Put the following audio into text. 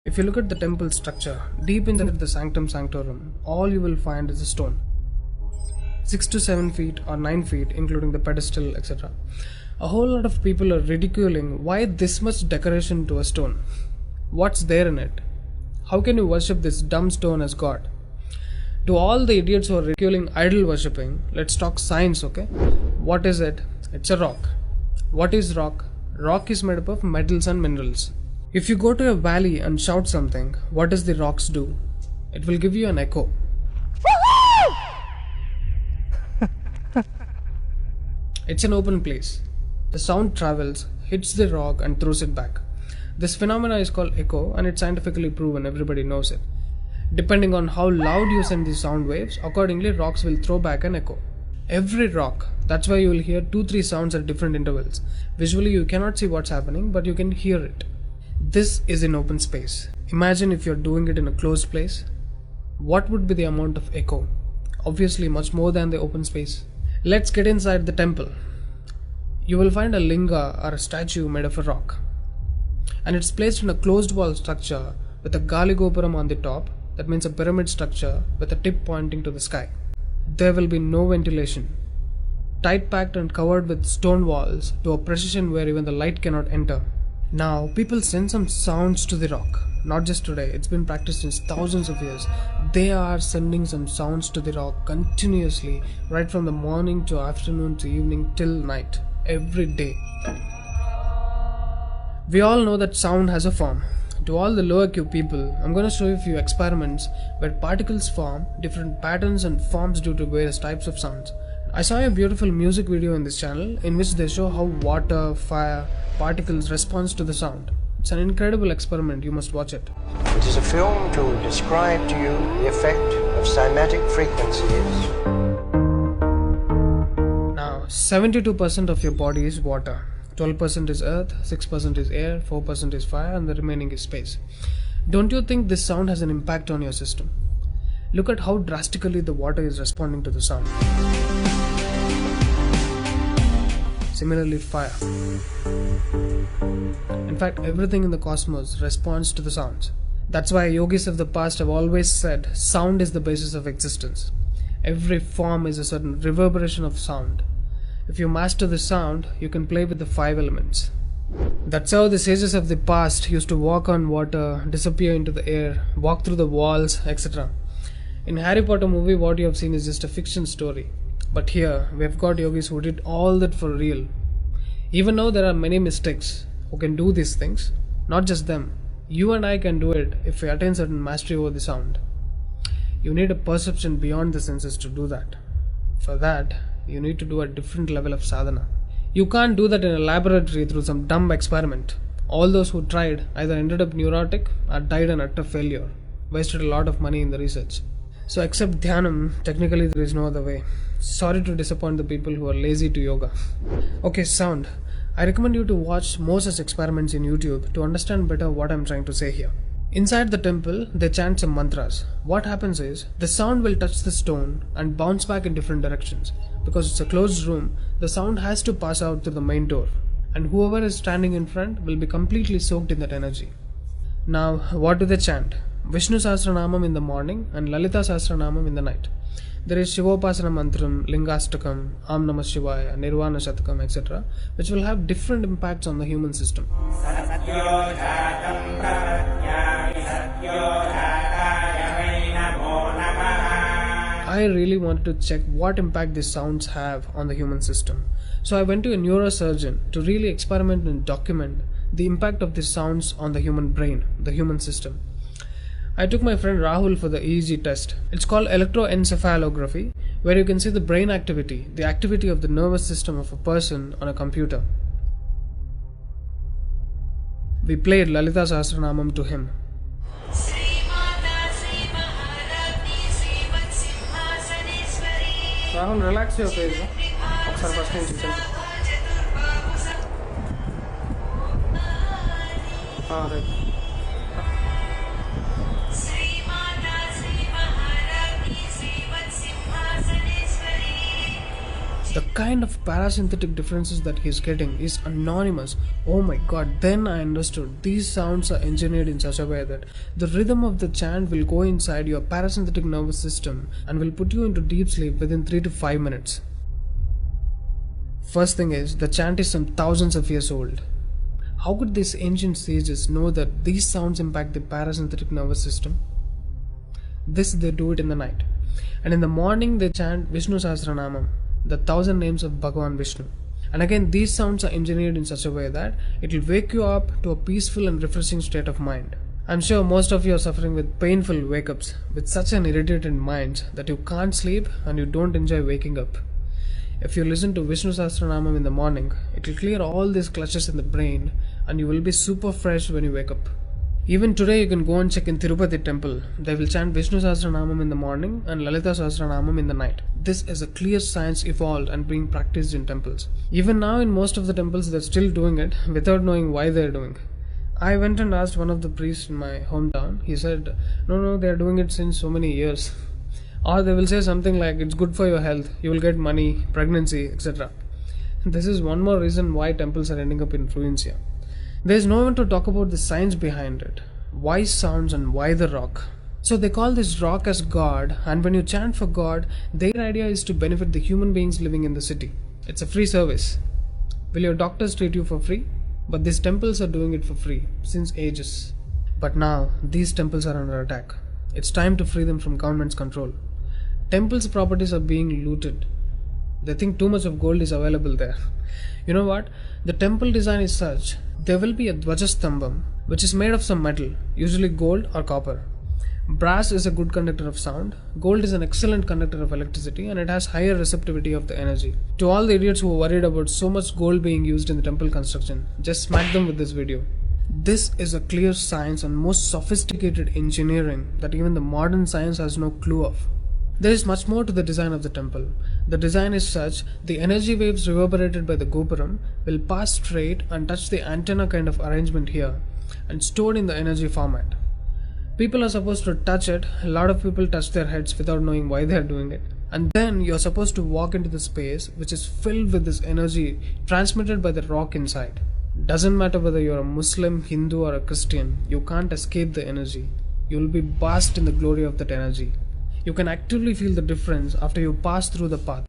If you look at the temple structure, deep inside the sanctum sanctorum, all you will find is a stone. 6 to 7 feet or 9 feet, including the pedestal, etc. A whole lot of people are ridiculing why this much decoration to a stone. What's there in it? How can you worship this dumb stone as God? To all the idiots who are ridiculing idol worshipping, let's talk science, okay? What is it? It's a rock. What is rock? Rock is made up of metals and minerals. If you go to a valley and shout something, what does the rocks do? It will give you an echo. It's an open place. The sound travels, hits the rock and throws it back. This phenomena is called echo and it's scientifically proven, everybody knows it. Depending on how loud you send the sound waves, accordingly rocks will throw back an echo. Every rock, that's why you will hear 2-3 sounds at different intervals. Visually you cannot see what's happening, but you can hear it. This is in open space. Imagine if you're doing it in a closed place. What would be the amount of echo? Obviously much more than the open space. Let's get inside the temple. You will find a linga or a statue made of a rock. And it's placed in a closed wall structure with a Galigopuram on the top. That means a pyramid structure with a tip pointing to the sky. There will be no ventilation. Tight packed and covered with stone walls to a precision where even the light cannot enter. Now people send some sounds to the rock. Not just today, it's been practiced since thousands of years. They are sending some sounds to the rock continuously, right from the morning to afternoon to evening till night, every day. We all know that sound has a form. To all the lower IQ people, I'm going to show you a few experiments where particles form different patterns and forms due to various types of sounds. I saw a beautiful music video in this channel in which they show how water, fire, particles respond to the sound. It's an incredible experiment, you must watch it. It is a film to describe to you the effect of cymatic frequencies. Now, 72% of your body is water. 12% is earth, 6% is air, 4% is fire, and the remaining is space. Don't you think this sound has an impact on your system? Look at how drastically the water is responding to the sound. Similarly, fire. In fact, everything in the cosmos responds to the sounds. That's why yogis of the past have always said sound is the basis of existence. Every form is a certain reverberation of sound. If you master the sound, you can play with the 5 elements. That's how the sages of the past used to walk on water, disappear into the air, walk through the walls, etc. In Harry Potter movie, what you have seen is just a fiction story. But here, we have got yogis who did all that for real. Even though there are many mystics who can do these things, not just them. You and I can do it if we attain certain mastery over the sound. You need a perception beyond the senses to do that. For that, you need to do a different level of sadhana. You can't do that in a laboratory through some dumb experiment. All those who tried either ended up neurotic or died an utter failure. Wasted a lot of money in the research. So except dhyanam, technically there is no other way. Sorry to disappoint the people who are lazy to yoga. Okay, sound. I recommend you to watch more such experiments in YouTube to understand better what I'm trying to say here. Inside the temple, they chant some mantras. What happens is, the sound will touch the stone and bounce back in different directions. Because it's a closed room, the sound has to pass out through the main door. And whoever is standing in front will be completely soaked in that energy. Now, what do they chant? Vishnu Sahasranamam in the morning and Lalita Sahasranamam in the night. There is Shivopasana Mantram, Lingastakam, Am Namah Shivaya, Nirvana Shatakam, etc., which will have different impacts on the human system. I really wanted to check what impact these sounds have on the human system. So I went to a neurosurgeon to really experiment and document the impact of these sounds on the human brain, the human system. I took my friend Rahul for the EEG test. It's called electroencephalography, where you can see the brain activity, the activity of the nervous system of a person on a computer. We played Lalita Sahasranamam to him. Rahul, relax your face. Right. The kind of parasympathetic differences that he's getting is anonymous. Oh my god, then I understood. These sounds are engineered in such a way that the rhythm of the chant will go inside your parasympathetic nervous system and will put you into deep sleep within 3 to 5 minutes. First thing is, the chant is some thousands of years old. How could these ancient sages know that these sounds impact the parasympathetic nervous system? This they do it in the night. And in the morning they chant Vishnu Sahasranamam, the 1000 names of Bhagavan Vishnu. And again, these sounds are engineered in such a way that it will wake you up to a peaceful and refreshing state of mind. I'm sure most of you are suffering with painful wake-ups, with such an irritated mind that you can't sleep and you don't enjoy waking up. If you listen to Vishnu Sahasranamam in the morning, it will clear all these clutches in the brain and you will be super fresh when you wake up. Even today you can go and check in Tirupati temple. They will chant Vishnu Sahasranamam in the morning and Lalita Sahasranamam in the night. This is a clear science evolved and being practiced in temples. Even now in most of the temples they're still doing it without knowing why they're doing. I went and asked one of the priests in my hometown. He said, no, they're doing it since so many years. Or they will say something like, it's good for your health, you will get money, pregnancy, etc. This is one more reason why temples are ending up in ruins here. There is no one to talk about the science behind it. Why sounds and why the rock? So they call this rock as God, and when you chant for God, their idea is to benefit the human beings living in the city. It's a free service. Will your doctors treat you for free? But these temples are doing it for free, since ages. But now, these temples are under attack. It's time to free them from government's control. Temples' properties are being looted. They think too much of gold is available there. You know what? The temple design is such, there will be a Dvajastambham, which is made of some metal, usually gold or copper. Brass is a good conductor of sound, gold is an excellent conductor of electricity, and it has higher receptivity of the energy. To all the idiots who are worried about so much gold being used in the temple construction, just smack them with this video. This is a clear science and most sophisticated engineering that even the modern science has no clue of. There is much more to the design of the temple. The design is such, the energy waves reverberated by the gopuram will pass straight and touch the antenna kind of arrangement here and stored in the energy format. People are supposed to touch it, a lot of people touch their heads without knowing why they are doing it. And then you are supposed to walk into the space which is filled with this energy transmitted by the rock inside. Doesn't matter whether you are a Muslim, Hindu or a Christian, you can't escape the energy. You will be bathed in the glory of that energy. You can actively feel the difference after you pass through the path.